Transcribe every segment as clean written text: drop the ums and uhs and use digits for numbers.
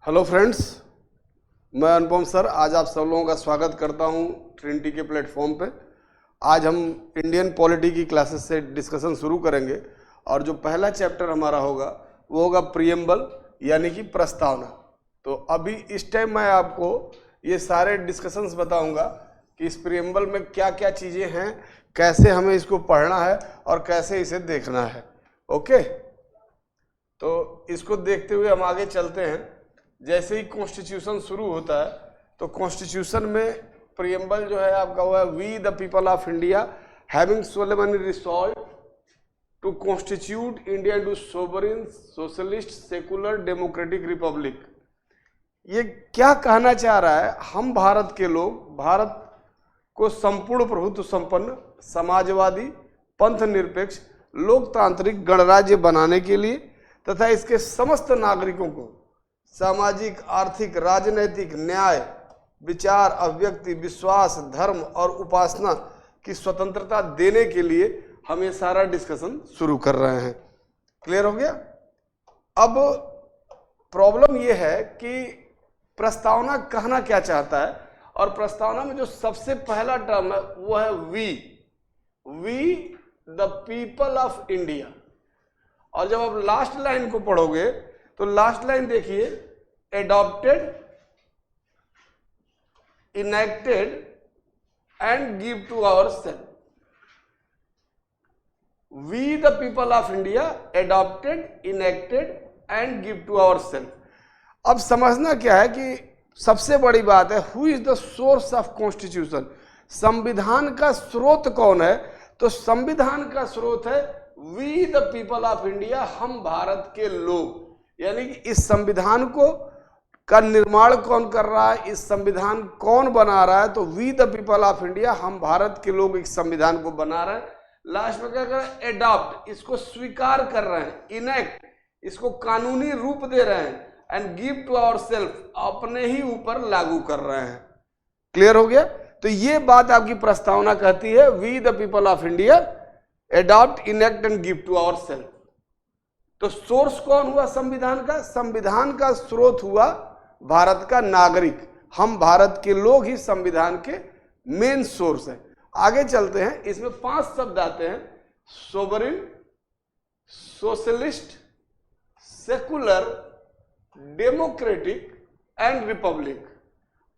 Hello friends, मैं अनुपम sir आज आप सब लोगों का स्वागत करता हूं ट्रिनिटी के प्लेटफॉर्म पे। आज हम इंडियन पॉलिटी की क्लासेस से डिस्कशन शुरू करेंगे और जो पहला चैप्टर हमारा होगा वो होगा प्रीएम्बल यानी कि प्रस्तावना। तो अभी इस टाइम मैं आपको ये सारे डिस्कशंस बताऊंगा कि इस प्रीएम्बल में क्या क्या चीज़ें हैं, कैसे हमें इसको पढ़ना है और कैसे इसे देखना है। ओके, तो इसको देखते हुए हम आगे चलते हैं। जैसे ही कॉन्स्टिट्यूशन शुरू होता है तो कॉन्स्टिट्यूशन में प्रीएम्बल जो है आपका हुआ है, we the people of India having solemnly resolve to constitute India into sovereign socialist secular democratic republic. ये क्या कहना चाह रहा है? हम भारत के लोग भारत को संपूर्ण प्रभुत्व संपन्न समाजवादी पंथ निरपेक्ष लोकतांत्रिक गणराज्य बनाने के लिए तथा इसके समस्त नागरिकों को सामाजिक आर्थिक राजनैतिक न्याय विचार अभिव्यक्ति विश्वास धर्म और उपासना की स्वतंत्रता देने के लिए हम ये सारा डिस्कशन शुरू कर रहे हैं। क्लियर हो गया? अब प्रॉब्लम ये है कि प्रस्तावना कहना क्या चाहता है, और प्रस्तावना में जो सबसे पहला टर्म है वो है we the people of India. और जब आप लास्ट लाइन को पढ़ोगे तो लास्ट लाइन देखिए, adopted enacted and give to our self. We the people of India adopted enacted and give to our self. अब समझना क्या है कि सबसे बड़ी बात है, who is the source of constitution. संविधान का स्रोत कौन है? तो संविधान का स्रोत है we the people of India, हम भारत के लोग। यानी कि इस संविधान को का निर्माण कौन कर रहा है, इस संविधान कौन बना रहा है? तो we the people of India, हम भारत के लोग इस संविधान को बना रहे हैं। लास्ट में क्या कर रहे हैं? एडॉप्ट, इसको स्वीकार कर रहे हैं। इनेक्ट, इसको कानूनी रूप दे रहे हैं। And give to our self, अपने ही ऊपर लागू कर रहे हैं। क्लियर हो गया? तो ये बात आपकी प्रस्तावना कहती है, we the people of India adopt enact and give to our self. तो सोर्स कौन हुआ संविधान का? संविधान का स्रोत हुआ भारत का नागरिक, हम भारत के लोग ही संविधान के मेन सोर्स हैं। आगे चलते हैं, इसमें 5 शब्द आते हैं, sovereign socialist secular democratic and Republic.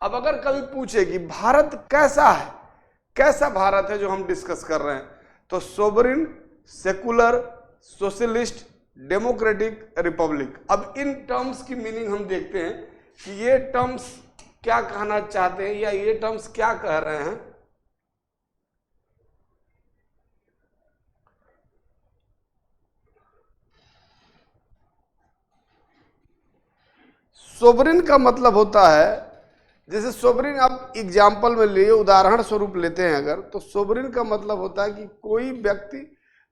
अब अगर कभी पूछे कि भारत कैसा है, कैसा भारत है जो हम डिस्कस कर रहे हैं, तो sovereign secular socialist democratic Republic. अब इन टर्म्स की मीनिंग हम देखते हैं कि ये टर्म्स क्या कहना चाहते हैं या ये टर्म्स क्या कह रहे हैं। सोवरेन का मतलब होता है, जैसे सोवरेन आप एग्जाम्पल में लिए, उदाहरण स्वरूप लेते हैं अगर, तो सोवरेन का मतलब होता है कि कोई व्यक्ति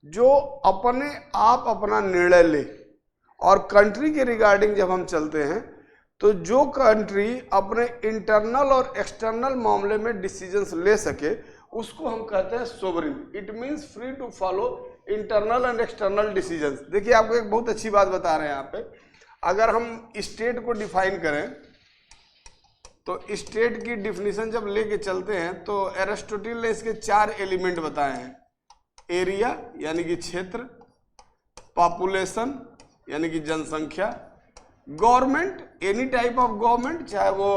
जो अपने आप अपना निर्णय ले। और कंट्री के रिगार्डिंग जब हम चलते हैं तो जो कंट्री अपने इंटरनल और एक्सटर्नल मामले में डिसीजंस ले सके उसको हम कहते हैं sovereign. It means free to follow internal and external decisions. देखिए आपको एक बहुत अच्छी बात बता रहे हैं यहाँ पे, अगर हम स्टेट को डिफाइन करें तो स्टेट की डिफिनीशन जब लेके चलते हैं तो एरिस्टोटल ने इसके 4 एलिमेंट बताए हैं। एरिया यानी कि क्षेत्र, पॉपुलेशन यानी कि जनसंख्या, government any type of government, चाहे वो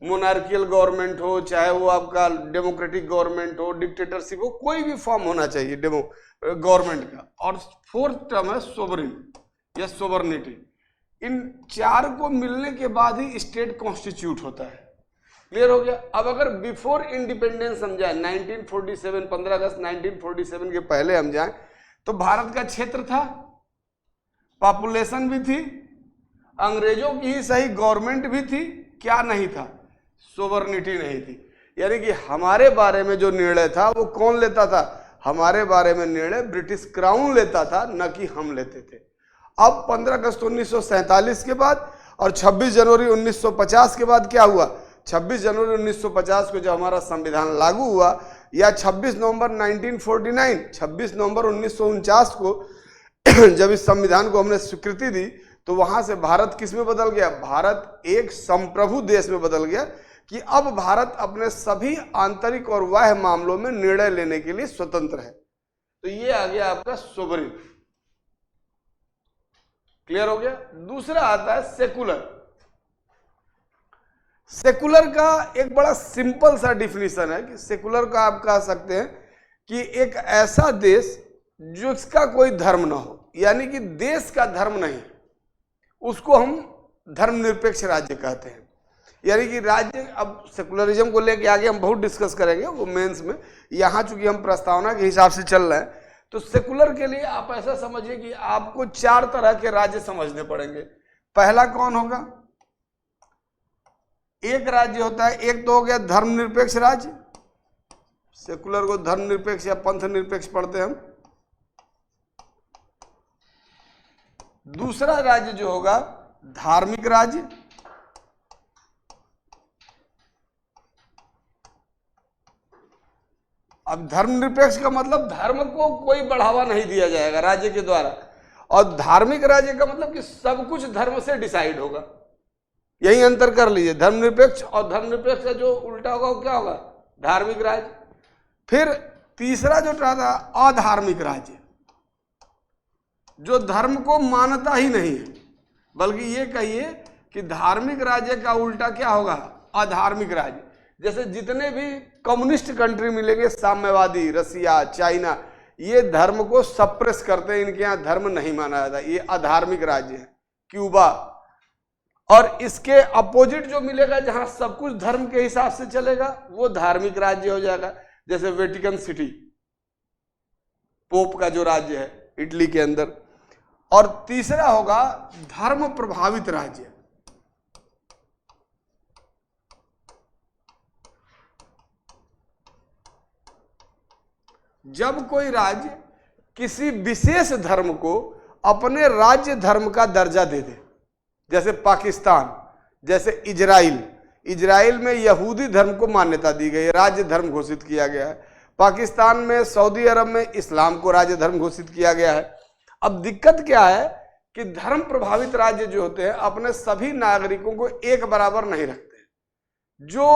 मोनार्कियल गवर्नमेंट हो, चाहे वो आपका डेमोक्रेटिक गवर्नमेंट हो, डिक्टेटरशिप हो, कोई भी फॉर्म होना चाहिए गवर्नमेंट का। और 4th टर्म है सोवरेन या सोवरनिटी। इन 4 को मिलने के बाद ही स्टेट कॉन्स्टिट्यूट होता है। क्लियर हो गया? अब अगर बिफोर इंडिपेंडेंस हम जाए 1947, 15 अगस्त 1947 के पहले हम जाए तो भारत का क्षेत्र था, पॉपुलेशन भी थी, अंग्रेजों की ही सही गवर्नमेंट भी थी, क्या नहीं था? सोवरनिटी नहीं थी। यानी कि हमारे बारे में जो निर्णय था वो कौन लेता था? हमारे बारे में निर्णय ब्रिटिश क्राउन लेता था, न कि हम लेते थे। अब 15 अगस्त 1947 के बाद और 26 जनवरी 1950 के बाद क्या हुआ? 26 जनवरी 1950 को जब हमारा संविधान लागू हुआ, या 26 नवंबर 1949, 26 नवंबर 1949 को जब इस संविधान को हमने स्वीकृति दी, तो वहां से भारत किस में बदल गया? भारत एक संप्रभु देश में बदल गया कि अब भारत अपने सभी आंतरिक और बाह्य मामलों में निर्णय लेने के लिए स्वतंत्र है। तो ये आ गया आपका सोवरेन। क्लियर हो गया? दूसरा आता है सेकुलर। सेकुलर का एक बड़ा सिंपल सा डिफिनीशन है कि सेकुलर का आप कह सकते हैं कि एक ऐसा देश जिसका कोई धर्म ना हो, यानी कि देश का धर्म नहीं, उसको हम धर्मनिरपेक्ष राज्य कहते हैं। यानी कि राज्य, अब सेकुलरिज्म को लेके आगे हम बहुत डिस्कस करेंगे वो मेंस में, यहां चूंकि हम प्रस्तावना के हिसाब से चल रहे हैं, तो सेकुलर के लिए आप ऐसा समझिए कि आपको 4 तरह के राज्य समझने पड़ेंगे। पहला कौन होगा? एक राज्य होता है, एक तो हो गया धर्मनिरपेक्ष राज्य, सेकुलर को धर्मनिरपेक्ष या पंथ निरपेक्ष पढ़ते हैं हम। दूसरा राज्य जो होगा धार्मिक राज्य, अब धर्मनिरपेक्ष का मतलब धर्म को कोई बढ़ावा नहीं दिया जाएगा राज्य के द्वारा, और धार्मिक राज्य का मतलब कि सब कुछ धर्म से डिसाइड होगा। यही अंतर कर लीजिए, धर्मनिरपेक्ष और धर्मनिरपेक्ष का जो उल्टा होगा वो क्या होगा? धार्मिक राज्य। फिर तीसरा जो था अधार्मिक राज्य, जो धर्म को मानता ही नहीं है, बल्कि ये कहिए कि धार्मिक राज्य का उल्टा क्या होगा? अधार्मिक राज्य। जैसे जितने भी कम्युनिस्ट कंट्री मिलेंगे, साम्यवादी, रसिया, चाइना, ये धर्म को सप्रेस करते हैं, इनके यहाँ धर्म नहीं माना जाता, ये अधार्मिक राज्य है। क्यूबा, और इसके अपोजिट जो मिलेगा जहां सब कुछ धर्म के हिसाब से चलेगा, वो धार्मिक राज्य हो जाएगा। जैसे वेटिकन सिटी, पोप का जो राज्य है इटली के अंदर। और तीसरा होगा धर्म प्रभावित राज्य। जब कोई राज्य किसी विशेष धर्म को अपने राज्य धर्म का दर्जा दे दे, जैसे पाकिस्तान, जैसे इजराइल में यहूदी धर्म को मान्यता दी गई है, राज्य धर्म घोषित किया गया है। पाकिस्तान में, सऊदी अरब में इस्लाम को राज्य धर्म घोषित किया गया है। अब दिक्कत क्या है कि धर्म प्रभावित राज्य जो होते हैं अपने सभी नागरिकों को एक बराबर नहीं रखते। जो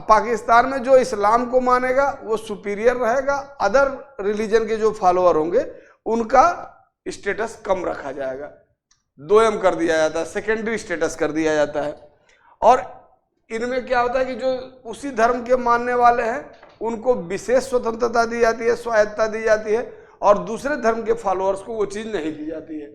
पाकिस्तान में जो इस्लाम को मानेगा वो सुपीरियर रहेगा, अदर रिलीजन के जो फॉलोअर होंगे उनका स्टेटस कम रखा जाएगा, दोयम कर दिया जाता है, सेकेंडरी स्टेटस कर दिया जाता है। और इनमें क्या होता है कि जो उसी धर्म के मानने वाले हैं उनको विशेष स्वतंत्रता दी जाती है, स्वायत्तता दी जाती है, और दूसरे धर्म के फॉलोअर्स को वो चीज नहीं दी जाती है।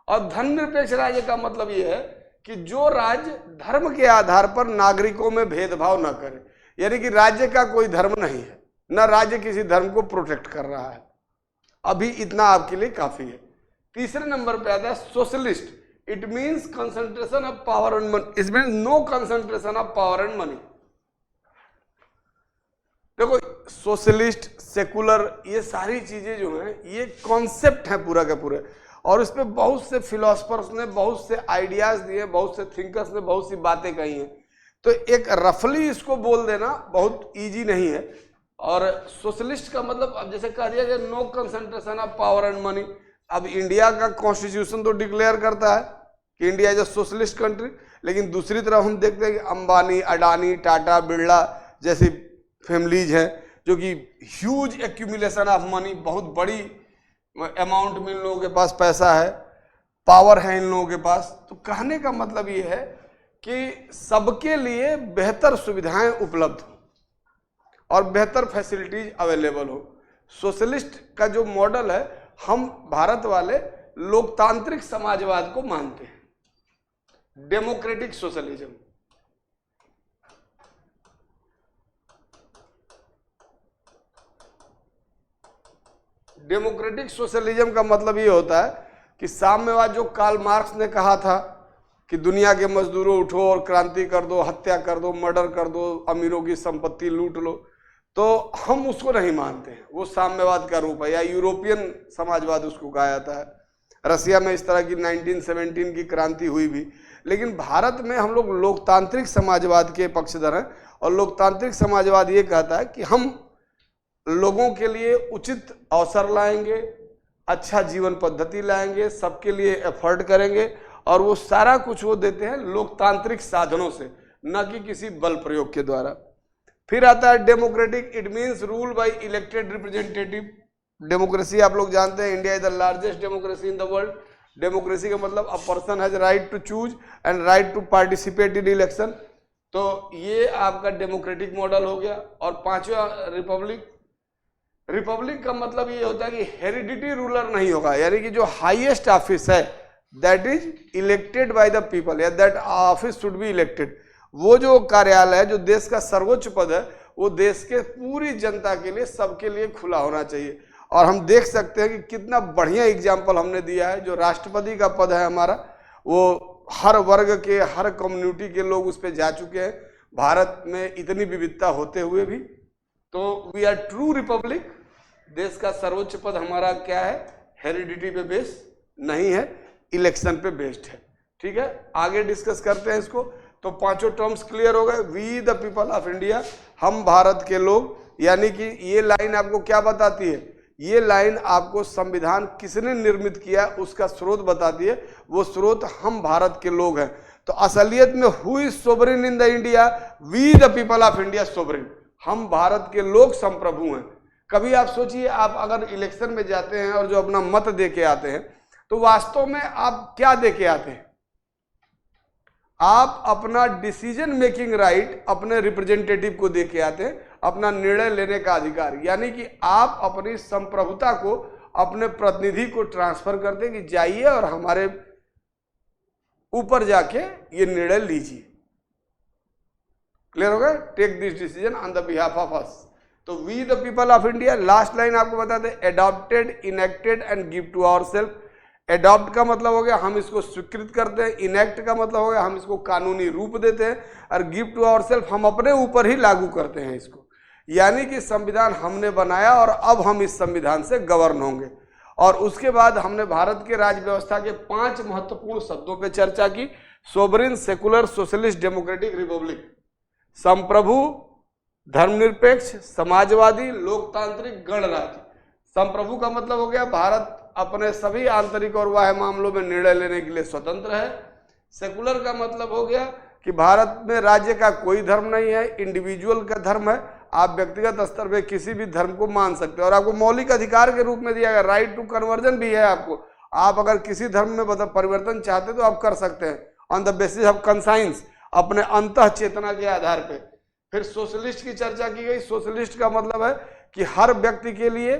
और धर्मनिरपेक्ष राज्य का मतलब ये है कि जो राज्य धर्म के आधार पर नागरिकों में भेदभाव न करे, यानी कि राज्य का कोई धर्म नहीं है, न राज्य किसी धर्म को प्रोटेक्ट कर रहा है। अभी इतना आपके लिए काफी है। तीसरे नंबर पे आता है socialist. It means concentration of power and money, it means no concentration of power and money. देखो, सोशलिस्ट, सेकुलर, ये सारी चीजें जो हैं ये कॉन्सेप्ट है पूरा का पूरा, और इस पे बहुत से फिलोसफर्स ने बहुत से आइडियाज दिए, बहुत से थिंकर्स ने बहुत सी बातें कही हैं। तो एक रफली इसको बोल देना बहुत इजी नहीं है। और सोशलिस्ट का मतलब अब जैसे कह दिया कि no concentration of power and money. अब इंडिया का कॉन्स्टिट्यूशन तो डिक्लेयर करता है कि India is a socialist country, लेकिन दूसरी तरफ हम देखते हैं कि अंबानी, अडानी, टाटा, बिरला जैसी फैमिलीज हैं जो कि ह्यूज एक्यूमुलेशन ऑफ मनी, बहुत बड़ी अमाउंट में इन लोगों के पास पैसा है, पावर है इन लोगों के पास। तो कहने का मतलब ये है कि सबके लिए बेहतर सुविधाएं उपलब्ध हो और बेहतर फैसिलिटीज अवेलेबल हो। सोशलिस्ट का जो मॉडल है, हम भारत वाले लोकतांत्रिक समाजवाद को मानते हैं, डेमोक्रेटिक सोशलिज्म। डेमोक्रेटिक सोशलिज्म का मतलब ये होता है कि साम्यवाद जो कार्ल मार्क्स ने कहा था कि दुनिया के मजदूरों उठो और क्रांति कर दो, हत्या कर दो, मर्डर कर दो, अमीरों की संपत्ति लूट लो, तो हम उसको नहीं मानते हैं। वो साम्यवाद का रूप है, या यूरोपियन समाजवाद उसको कहा जाता है। रसिया में इस तरह की 1917 की क्रांति हुई भी, लेकिन भारत में हम लोग लोकतांत्रिक समाजवाद के पक्षधर हैं। और लोकतांत्रिक समाजवाद ये कहता है कि हम लोगों के लिए उचित अवसर लाएंगे, अच्छा जीवन पद्धति लाएंगे, सबके लिए एफर्ट करेंगे, और वो सारा कुछ वो देते हैं लोकतांत्रिक साधनों से, न कि किसी बल प्रयोग के द्वारा। फिर आता है democratic, it means rule by elected representative. Democracy आप लोग जानते हैं, India is the largest democracy in the world. Democracy का मतलब a person has right to choose and right to participate in election. तो ये आपका डेमोक्रेटिक मॉडल हो गया। और पांचवा रिपब्लिक। रिपब्लिक का मतलब ये होता है कि हेरिडिटी रूलर नहीं होगा, यानी कि जो हाईएस्ट ऑफिस है that is elected by the people, या that office should be elected. वो जो कार्यालय है, जो देश का सर्वोच्च पद है, वो देश के पूरी जनता के लिए, सबके लिए खुला होना चाहिए। और हम देख सकते हैं कि कितना बढ़िया एग्जाम्पल हमने दिया है। जो राष्ट्रपति का पद है हमारा, वो हर वर्ग के, हर कम्युनिटी के लोग उस पर जा चुके हैं, भारत में इतनी विविधता होते हुए भी। तो वी आर ट्रू रिपब्लिक। देश का सर्वोच्च पद हमारा क्या है? हेरिडिटी पे बेस नहीं है, इलेक्शन पे बेस्ड है। ठीक है, आगे डिस्कस करते हैं इसको। तो पांचों टर्म्स क्लियर हो गए। We the people of India, हम भारत के लोग, यानी कि ये लाइन आपको क्या बताती है? ये लाइन आपको संविधान किसने निर्मित किया उसका स्रोत बताती है। वो स्रोत हम भारत के लोग हैं। तो असलियत में who is sovereign in the India? We the people of India sovereign. हम भारत के लोग संप्रभु हैं। कभी आप सोचिए, आप अगर इलेक्शन में जाते हैं और जो अपना मत दे के आते हैं, तो वास्तव में आप क्या दे के आते हैं? आप अपना डिसीजन मेकिंग राइट अपने रिप्रेजेंटेटिव को दे के आते हैं, अपना निर्णय लेने का अधिकार, यानी कि आप अपनी संप्रभुता को अपने प्रतिनिधि को ट्रांसफर करते हैं कि जाइए और हमारे ऊपर जाके ये निर्णय लीजिए। क्लियर हो गया? Take this decision on the behalf of us. तो we the people of India, last line आपको बताते हैं, adopted, enacted and give to ourselves. Adopt का मतलब हो गया हम इसको स्वीकृत करते हैं, इनेक्ट का मतलब हो गया हम इसको कानूनी रूप देते हैं, और गिव टू आवरसेल्फ हम अपने ऊपर ही लागू करते हैं इसको। यानी कि संविधान हमने बनाया और अब हम इस संविधान से गवर्न होंगे। और उसके बाद हमने भारत के राज्य व्यवस्था के 5 महत्वपूर्ण शब्दों पर चर्चा की। Sovereign, secular, socialist, democratic, Republic. संप्रभु, धर्मनिरपेक्ष, समाजवादी, लोकतांत्रिक, गणराज्य। संप्रभु का मतलब हो गया भारत अपने सभी आंतरिक और बाह्य मामलों में निर्णय लेने के लिए स्वतंत्र है। सेकुलर का मतलब हो गया कि भारत में राज्य का कोई धर्म नहीं है, इंडिविजुअल का धर्म है। आप व्यक्तिगत स्तर पे किसी भी धर्म को मान सकते हैं और आपको मौलिक अधिकार के रूप में दिया गया, राइट टू कन्वर्जन भी है आपको। आप अगर किसी धर्म में परिवर्तन चाहते तो आप कर सकते हैं on the basis of conscience, अपने अंतः चेतना के आधार पे। फिर सोशलिस्ट की चर्चा की गई। सोशलिस्ट का मतलब है कि हर व्यक्ति के लिए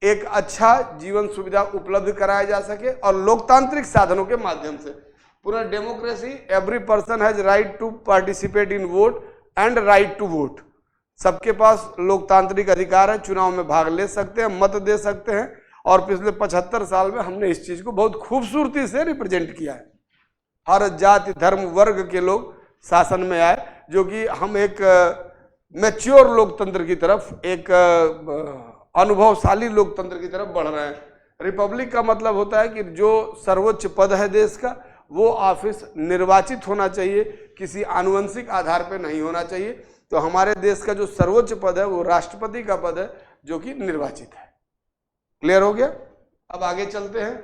एक अच्छा जीवन सुविधा उपलब्ध कराया जा सके और लोकतांत्रिक साधनों के माध्यम से। पुनः democracy, every person has right to participate in vote and right to vote. सबके पास लोकतांत्रिक अधिकार है, चुनाव में भाग ले सकते हैं, मत दे सकते हैं। और पिछले 75 साल में हमने इस चीज को बहुत खूबसूरती से रिप्रेजेंट किया है। हर जाति, धर्म, वर्ग के लोग शासन में आए, जो कि हम एक मैच्योर लोकतंत्र की तरफ, एक अनुभवशाली लोकतंत्र की तरफ बढ़ रहे हैं। रिपब्लिक का मतलब होता है कि जो सर्वोच्च पद है देश का, वो ऑफिस निर्वाचित होना चाहिए, किसी आनुवंशिक आधार पर नहीं होना चाहिए। तो हमारे देश का जो सर्वोच्च पद है वो राष्ट्रपति का पद है, जो कि निर्वाचित है। क्लियर हो गया? अब आगे चलते हैं।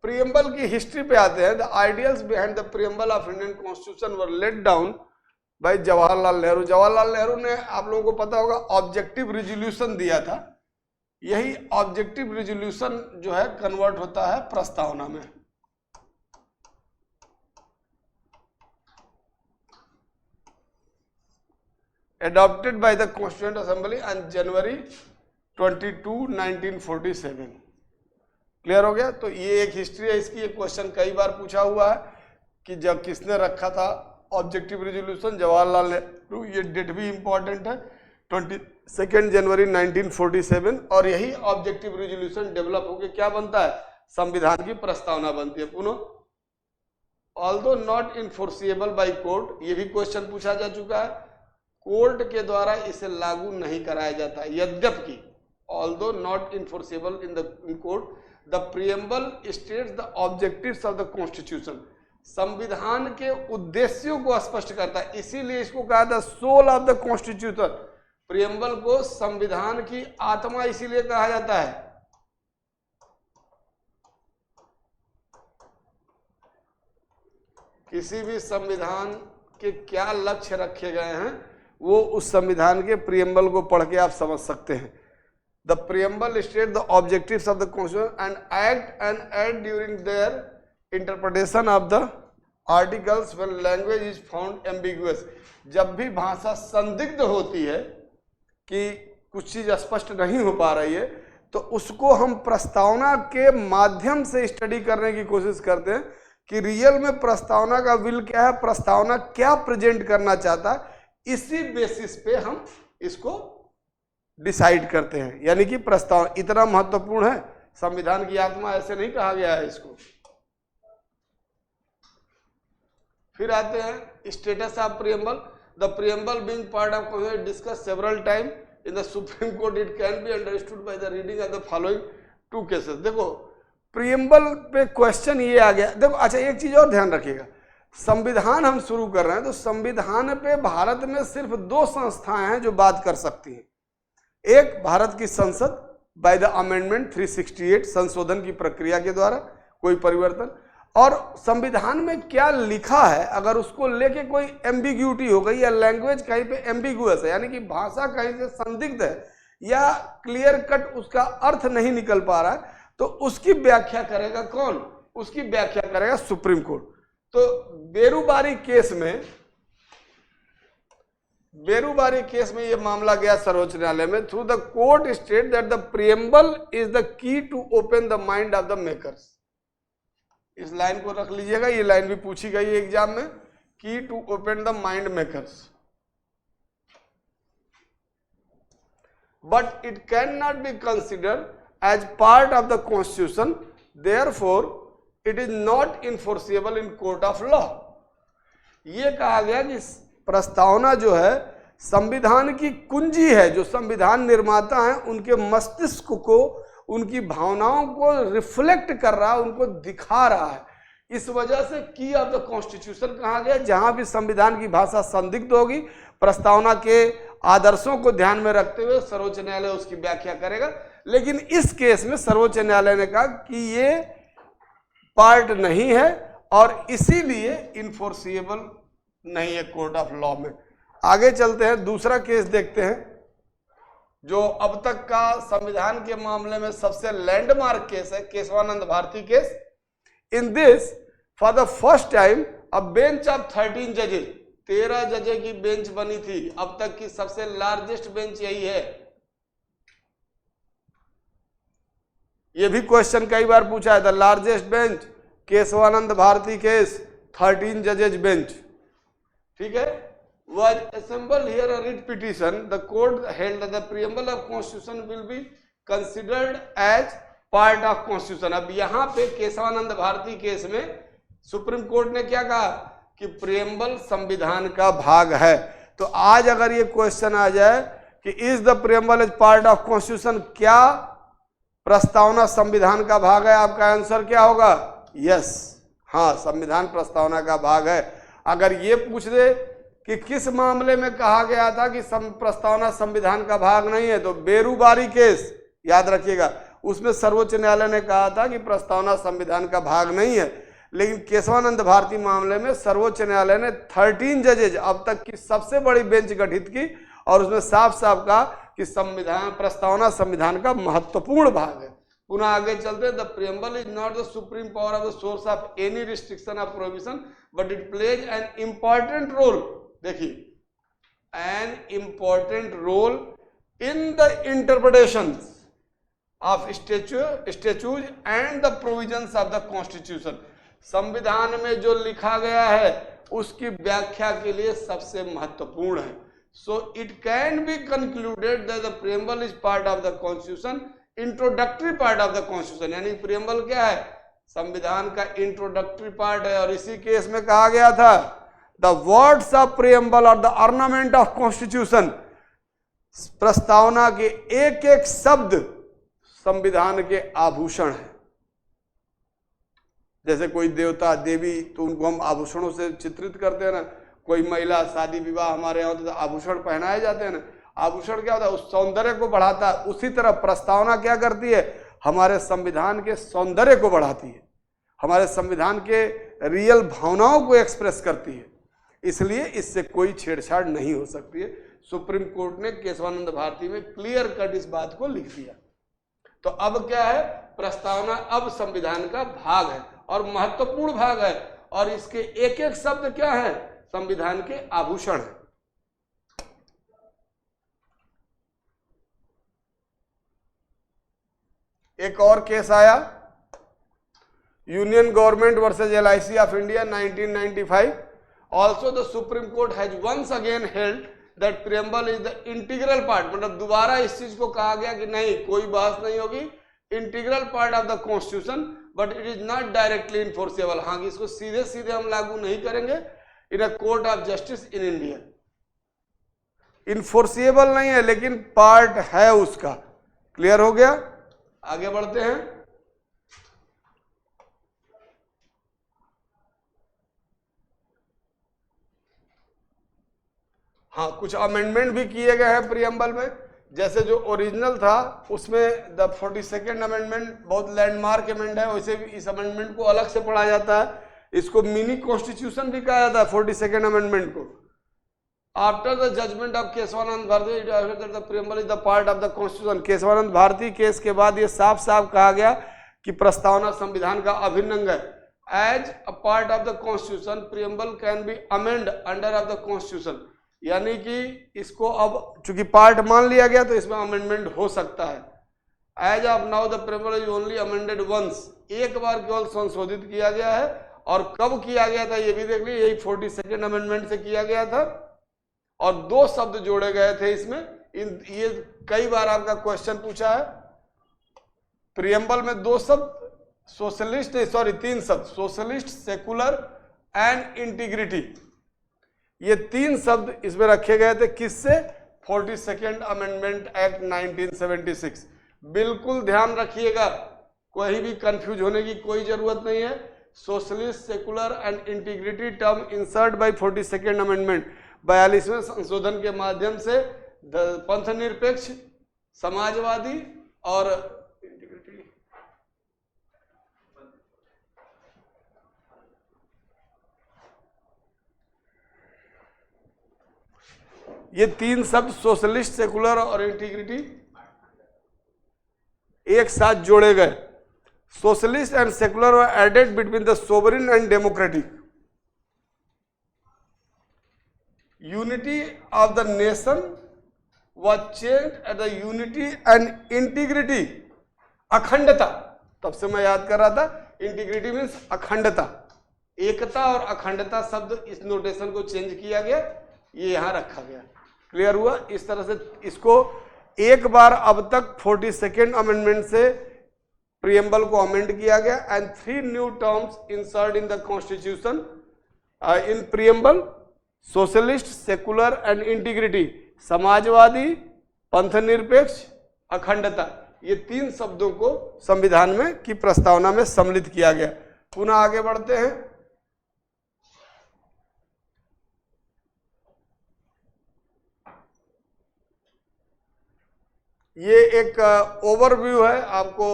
प्रियम्बल की हिस्ट्री पे आते हैं। The ideals behind the preamble of Indian constitution were laid down by Jawaharlal Nehru. Jawaharlal Nehru ने, आप लोगों को पता होगा, ऑब्जेक्टिव रिजोल्यूशन दिया था। यही ऑब्जेक्टिव रिजोल्यूशन जो है कन्वर्ट होता है प्रस्तावना में। adopted by the Constituent Assembly on January 22, 1947। Clear हो गया? तो ये एक हिस्ट्री है इसकी। एक क्वेश्चन कई बार पूछा हुआ है कि जब किसने रखा था ऑब्जेक्टिव रिजोल्यूशन? जवाहरलाल नेहरू। ये डेट भी इंपॉर्टेंट है, 22 जनवरी 1947। और यही ऑब्जेक्टिव रिजोल्यूशन डेवलप होकर क्या बनता है? संविधान की प्रस्तावना बनती है। पुनः although not enforceable by court, ये भी क्वेश्चन पूछा जा चुका है। कोर्ट के द्वारा इसे लागू नहीं कराया जाता, यद्यपि although not enforceable in court, the preamble states the objectives of the constitution. संविधान के उद्देश्यों को स्पष्ट करता है, इसीलिए इसको कहा था soul of the constitution. Preamble को संविधान की आत्मा इसीलिए कहा जाता है। किसी भी संविधान के क्या लक्ष्य रखे गए हैं वो उस संविधान के प्रियम्बल को पढ़ के आप समझ सकते हैं। The preamble state the objectives of the constitution and act and aid during their interpretation of the articles when language is found ambiguous. जब भी भाषा संदिग्ध होती है कि कुछ चीज स्पष्ट नहीं हो पा रही है तो उसको हम प्रस्तावना के माध्यम से स्टडी करने की कोशिश करते हैं कि रियल में प्रस्तावना का विल क्या है, प्रस्तावना क्या प्रेजेंट करना चाहता है, इसी बेसिस पे हम इसको डिसाइड करते हैं। यानी कि प्रस्तावना इतना महत्वपूर्ण है, संविधान की आत्मा ऐसे नहीं कहा गया है इसको। फिर आते हैं status of preamble. The preamble being part of constitution discuss several time in the Supreme Court, it can be understood by the reading of the following two cases. देखो प्रियम्बल पे क्वेश्चन ये आ गया। देखो अच्छा एक चीज और ध्यान रखिएगा, संविधान हम शुरू कर रहे हैं तो संविधान पे भारत में सिर्फ 2 संस्थाएं हैं जो बात कर सकती हैं। एक भारत की संसद बाय द अमेंडमेंट 368, संशोधन की प्रक्रिया के द्वारा कोई परिवर्तन, और संविधान में क्या लिखा है अगर उसको लेके कोई एम्बिग्यूटी हो गई या लैंग्वेज कहीं पे एम्बिगुअस है, यानी कि भाषा कहीं से संदिग्ध है या क्लियर कट उसका अर्थ नहीं निकल पा रहा है, तो उसकी व्याख्या करेगा कौन? उसकी व्याख्या करेगा सुप्रीम कोर्ट। तो बेरुबारी केस में ये मामला गया सर्वोच्च न्यायालय में। Through the court state that the preamble is the key to open the mind of the makers. इस लाइन को रख लीजिएगा, ये लाइन भी पूछी गई है एग्जाम में, key to open the mind makers. But it can not be considered as part of the constitution, therefore it is not enforceable in court of law। ये कहा गया कि प्रस्तावना जो है संविधान की कुंजी है, जो संविधान निर्माता हैं उनके मस्तिष्क को, उनकी भावनाओं को रिफ्लेक्ट कर रहा है, उनको दिखा रहा है। इस वजह से की ऑफ द कॉन्स्टिट्यूशन कहा गया। जहां भी संविधान की भाषा संदिग्ध होगी, प्रस्तावना के आदर्शों को ध्यान में रखते हुए सर्वोच्च न्यायालय उसकी व्याख्या करेगा। लेकिन इस केस में सर्वोच्च न्यायालय ने कहा कि ये पार्ट नहीं है और इसीलिए इन्फोर्सिएबल नहीं है कोर्ट ऑफ लॉ में। आगे चलते हैं, दूसरा केस देखते हैं जो अब तक का संविधान के मामले में सबसे लैंडमार्क केस है, Kesavananda Bharati case. In this for the first time a bench of 13 जजेस, 13 जजें की बेंच बनी थी। अब तक की सबसे लार्जेस्ट बेंच यही है। ये भी क्वेश्चन कई बार पूछा है, the largest bench Kesavananda Bharati case 13 जजेज बेंच। ठीक है, was assembled here a writ petition, the court held that the preamble of constitution will be considered as part of constitution। अब यहाँ पे केशवानंद भारती केस में सुप्रीम कोर्ट ने क्या कहा कि प्रियम्बल संविधान का भाग है। तो आज अगर ये क्वेश्चन आ जाए कि is the preamble is part of constitution, क्या प्रस्तावना संविधान का भाग है, आपका आंसर क्या होगा? यस, हाँ, संविधान प्रस्तावना का भाग है। अगर ये पूछ दे कि किस मामले में कहा गया था कि प्रस्तावना संविधान का भाग नहीं है, तो बेरुबारी केस याद रखिएगा, उसमें सर्वोच्च न्यायालय ने कहा था कि प्रस्तावना संविधान का भाग नहीं है। लेकिन केशवानंद भारती मामले में सर्वोच्च न्यायालय ने 13 जजेज, अब तक की सबसे बड़ी बेंच गठित की और उसमें साफ साफ कहा कि संविधान प्रस्तावना संविधान का महत्वपूर्ण भाग है। पुनः आगे चलते हैं, the preamble is not the supreme power of the source of any restriction of provision but it plays an important role. देखिए, an important role in the interpretation of statutes and the provisions of the constitution. संविधान में जो लिखा गया है उसकी व्याख्या के लिए सबसे महत्वपूर्ण है। So it can be concluded that the preamble is part of the constitution, introductory part of the constitution। यानी preamble क्या है? संविधान का इंट्रोडक्टरी पार्ट है। और इसी केस में कहा गया था the words of preamble or the ornament of constitution, प्रस्तावना के एक एक शब्द संविधान के आभूषण है। जैसे कोई देवता देवी तो उनको हम आभूषणों से चित्रित करते हैं ना, कोई महिला शादी विवाह हमारे यहाँ तो आभूषण पहनाए जाते हैं ना। आभूषण क्या होता है, उस सौंदर्य को बढ़ाता है। उसी तरह प्रस्तावना क्या करती है, हमारे संविधान के सौंदर्य को बढ़ाती है, हमारे संविधान के रियल भावनाओं को एक्सप्रेस करती है। इसलिए इससे कोई छेड़छाड़ नहीं हो सकती है। सुप्रीम कोर्ट ने केशवानंद भारती में क्लियर कट इस बात को लिख दिया। तो अब क्या है, प्रस्तावना अब संविधान का भाग है और महत्वपूर्ण भाग है, और इसके एक एक शब्द क्या है, संविधान के आभूषण है। एक और केस आया, union government versus LIC of India 1995। Also the Supreme Court has once again held that preamble is the integral part, मतलब दोबारा इस चीज को कहा गया कि नहीं, कोई बहस नहीं होगी, integral part of the constitution, but it is not directly enforceable. हाँ, इसको सीधे सीधे हम लागू नहीं करेंगे in a court of justice in India. Enforceable नहीं है, लेकिन पार्ट है उसका। क्लियर हो गया, आगे बढ़ते हैं। हाँ, कुछ अमेंडमेंट भी किए गए हैं प्रियम्बल में। जैसे जो ओरिजिनल था उसमें द 42nd अमेंडमेंट बहुत लैंडमार्क अमेंड है, वैसे भी इस अमेंडमेंट को अलग से पढ़ा जाता है। इसको मिनी कॉन्स्टिट्यूशन भी कहा जाता है 42nd अमेंडमेंट को। After the judgment of Kesavananda Bharati the preamble is the part of the constitution. Kesavananda Bharati case के बाद ये साफ साफ कहा गया कि प्रस्तावना संविधान का अभिन्न अंग है। As a part of the constitution preamble can be amend under of the constitution, यानी कि इसको अब चूंकि पार्ट मान लिया गया तो इसमें अमेंडमेंट हो सकता है। As of now the preamble is only amended once, एक बार केवल संशोधित किया गया है। और कब किया गया था ये भी देख लीजिए, यही 42nd अमेंडमेंट से किया गया था, और 2 शब्द जोड़े गए थे इसमें। ये कई बार आपका क्वेश्चन पूछा है। प्रियम्बल में 2 शब्द सोशलिस्ट, 3 शब्द, सोशलिस्ट, सेकुलर एंड इंटीग्रिटी, ये 3 शब्द इसमें रखे गए थे। किससे? 42nd amendment act 1976। बिल्कुल ध्यान रखिएगा, कोई भी कंफ्यूज होने की कोई जरूरत नहीं है। Socialist, secular and integrity term insert by 42nd amendment, 42वें संशोधन के माध्यम से पंथ निरपेक्ष, समाजवादी और ये 3 शब्द सोशलिस्ट, सेकुलर और इंटीग्रिटी एक साथ जोड़े गए। Socialist and secular were added between the sovereign and democratic. Unity of the nation was changed at the unity and integrity, अखंडता। तब से मैं याद कर रहा था, इंटीग्रिटी मीन्स अखंडता, एकता और अखंडता शब्द इस नोटेशन को चेंज किया गया, ये यहां रखा गया। क्लियर हुआ? इस तरह से इसको एक बार अब तक 42nd अमेंडमेंट से प्रियम्बल को अमेंड किया गया and 3 new terms insert in the constitution in preamble, socialist, secular and integrity, Samajwadi, पंथ निरपेक्ष, अखंडता, ये 3 शब्दों को संविधान में की प्रस्तावना में सम्मिलित किया गया। पुनः आगे बढ़ते हैं। ये एक ओवरव्यू है आपको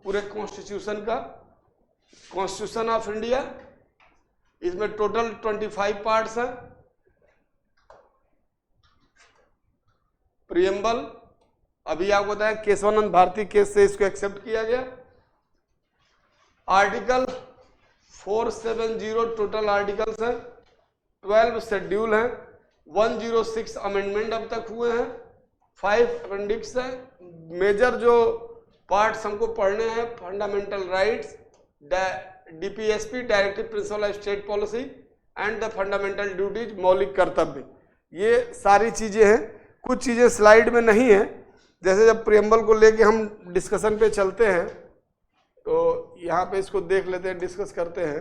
पूरे कॉन्स्टिट्यूशन का, कॉन्स्टिट्यूशन ऑफ इंडिया। इसमें टोटल 25 पार्ट्स हैं। प्रियम्बल अभी आपको बताया केशवानंद भारती केस से इसको एक्सेप्ट किया गया। आर्टिकल 470 टोटल आर्टिकल्स हैं, 12 शेड्यूल हैं, 106 अमेंडमेंट अब तक हुए हैं, 5 अपेंडिक्स हैं। मेजर जो पार्ट्स हमको पढ़ने हैं, fundamental rights, DPSP directive principle of state policy and the fundamental duties, मौलिक कर्तव्य, ये सारी चीजें हैं। कुछ चीजें स्लाइड में नहीं है, जैसे जब प्रियम्बल को लेके हम डिस्कशन पे चलते हैं तो यहाँ पे इसको देख लेते हैं, डिस्कस करते हैं।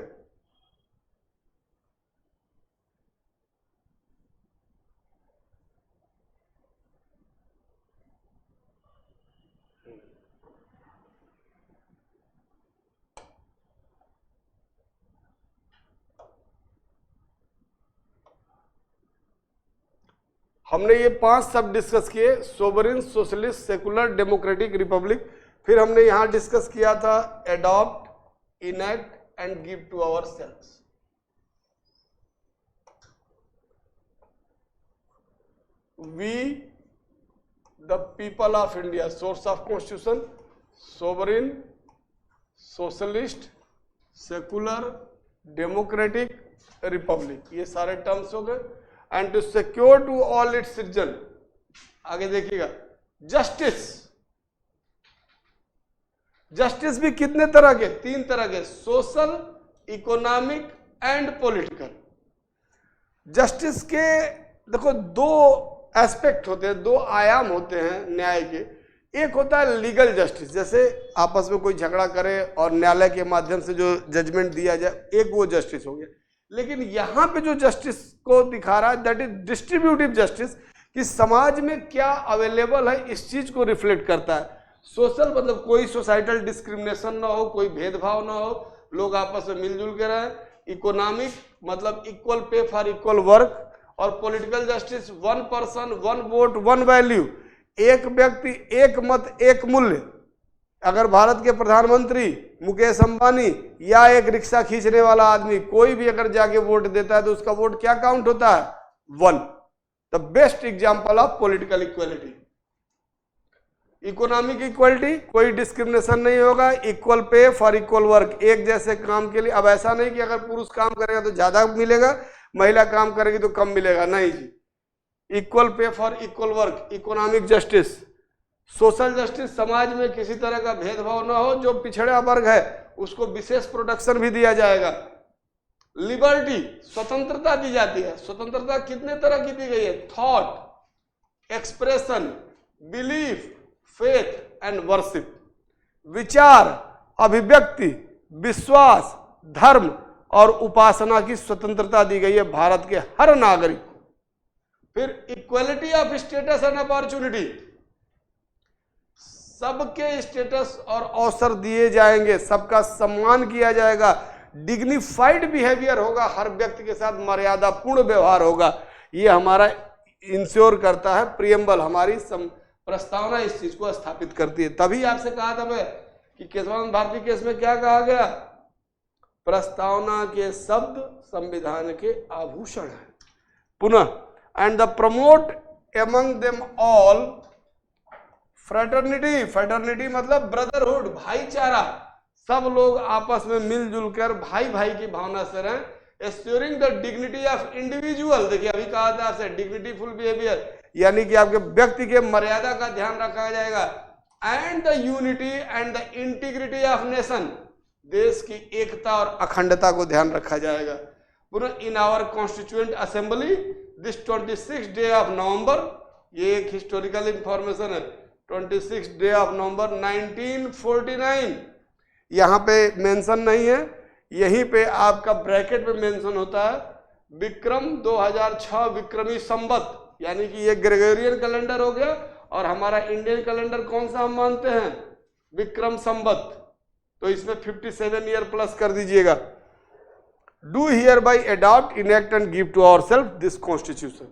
हमने ये 5 शब्द डिस्कस किए, sovereign, socialist, secular, democratic, republic. फिर हमने यहां डिस्कस किया था adopt, enact and give to our selves. We the people of India, source of constitution, sovereign, socialist, secular, democratic, republic, ये सारे टर्म्स हो गए। And to secure to all its citizen, आगे देखिएगा, जस्टिस। जस्टिस भी कितने तरह के? 3 तरह के, social, economic and political. Justice के देखो 2 एस्पेक्ट होते हैं, 2 आयाम होते हैं न्याय के। एक होता है लीगल जस्टिस, जैसे आपस में कोई झगड़ा करे और न्यायालय के माध्यम से जो जजमेंट दिया जाए, एक वो जस्टिस हो गया। लेकिन यहां पे जो जस्टिस को दिखा रहा है दैट इज डिस्ट्रीब्यूटिव जस्टिस, कि समाज में क्या अवेलेबल है इस चीज को रिफ्लेक्ट करता है। सोशल मतलब कोई सोसाइटल डिस्क्रिमिनेशन ना हो, कोई भेदभाव ना हो, लोग आपस में मिलजुल के रहें। इकोनॉमिक मतलब equal pay for equal work. और political justice 1 person 1 vote 1 value, एक व्यक्ति एक मत एक मूल्य। अगर भारत के प्रधानमंत्री मुकेश अंबानी या एक रिक्शा खींचने वाला आदमी कोई भी अगर जाके वोट देता है तो उसका वोट क्या काउंट होता है? 1। The best example of political equality. Economic equality, कोई डिस्क्रिमिनेशन नहीं होगा, equal pay for equal work, एक जैसे काम के लिए। अब ऐसा नहीं कि अगर पुरुष काम करेगा तो ज्यादा मिलेगा, महिला काम करेगी तो कम मिलेगा, नहीं जी। Equal pay for equal work, economic justice. Social justice, समाज में किसी तरह का भेदभाव ना हो, जो पिछड़ा वर्ग है उसको विशेष प्रोटेक्शन भी दिया जाएगा। लिबर्टी, स्वतंत्रता दी जाती है। स्वतंत्रता कितने तरह की दी गई है? Thought, expression, belief, faith and worship. विचार, अभिव्यक्ति, विश्वास, धर्म और उपासना की स्वतंत्रता दी गई है भारत के हर नागरिक को। फिर equality of status and opportunity, सबके स्टेटस और अवसर दिए जाएंगे, सबका सम्मान किया जाएगा, डिग्निफाइड बिहेवियर होगा, हर व्यक्ति के साथ मर्यादा पूर्ण व्यवहार होगा। ये हमारा इंश्योर करता है प्रियम्बल, हमारी प्रस्तावना इस चीज को स्थापित करती है। तभी आपसे कहा था मैं कि केशवानंद भारती केस में क्या कहा गया? प्रस्तावना के शब्द संविधान के आभूषण है। पुनः, and the promote among them all fraternity. Fraternity मतलब ब्रदरहुड, भाईचारा, सब लोग आपस में मिलजुल कर भाई भाई की भावना से रहें। Assuring the dignity of individual, देखिए अभी कहा था आपसे डिग्निटीफुल बिहेवियर, यानी कि आपके व्यक्ति के मर्यादा का ध्यान रखा जाएगा। And the unity and the integrity of nation, देश की एकता और अखंडता को ध्यान रखा जाएगा। पुनः, in our constituent assembly this 26 day of November, ये एक हिस्टोरिकल इंफॉर्मेशन है, 26 डे ऑफ नवंबर 1949, यहाँ पे मेंशन नहीं है, यहीं पे आपका ब्रैकेट में मेंशन होता है विक्रम 2006 विक्रमी संवत, यानी कि ये ग्रेगोरियन कैलेंडर हो गया और हमारा इंडियन कैलेंडर कौन सा हम मानते हैं? विक्रम संवत। तो इसमें 57 ईयर प्लस कर दीजिएगा। Do hereby adopt, enact and give to our self this constitution.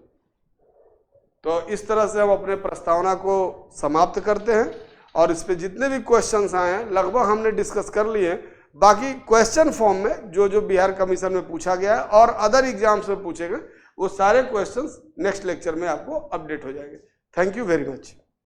तो इस तरह से हम अपने प्रस्तावना को समाप्त करते हैं और इस पे जितने भी क्वेश्चंस आए हैं लगभग हमने डिस्कस कर लिए हैं। बाकी क्वेश्चन फॉर्म में जो जो बिहार कमीशन में पूछा गया है और अदर एग्जाम्स में पूछे गए वो सारे क्वेश्चंस नेक्स्ट लेक्चर में आपको अपडेट हो जाएंगे। Thank you very much.